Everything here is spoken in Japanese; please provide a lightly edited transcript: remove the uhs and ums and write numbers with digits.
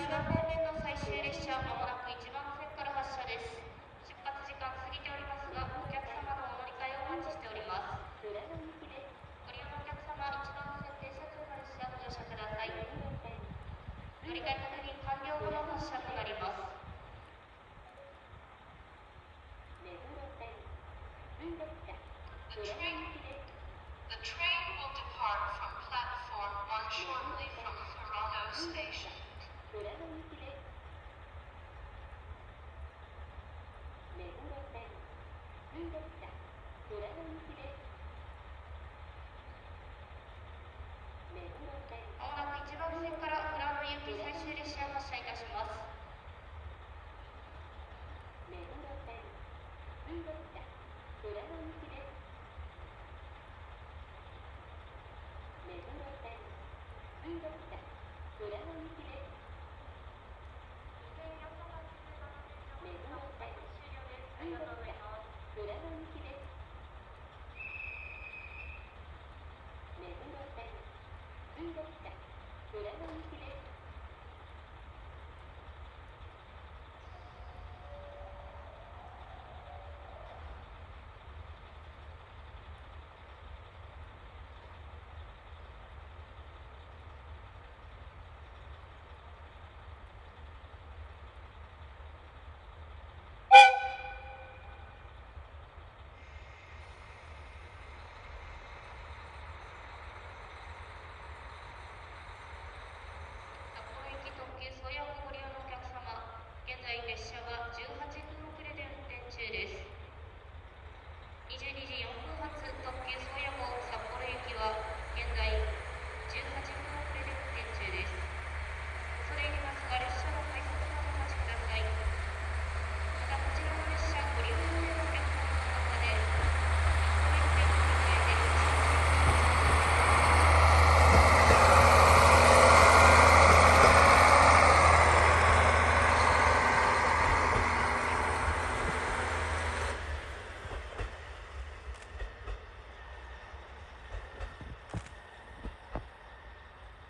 浦和方面の最終列車、まもなく1番線から発車です。出発時間過ぎておりますが、お客様のお乗り換えをお待ちしております。ご利用のお客様、1番線停車中の列車ご乗車ください。乗り換え確認完了後の発車となります。The train will depart from platform 1 shortly from Toronto Station. まもなく1番線から富良野行き最終列車発車いたします。富良野行きです。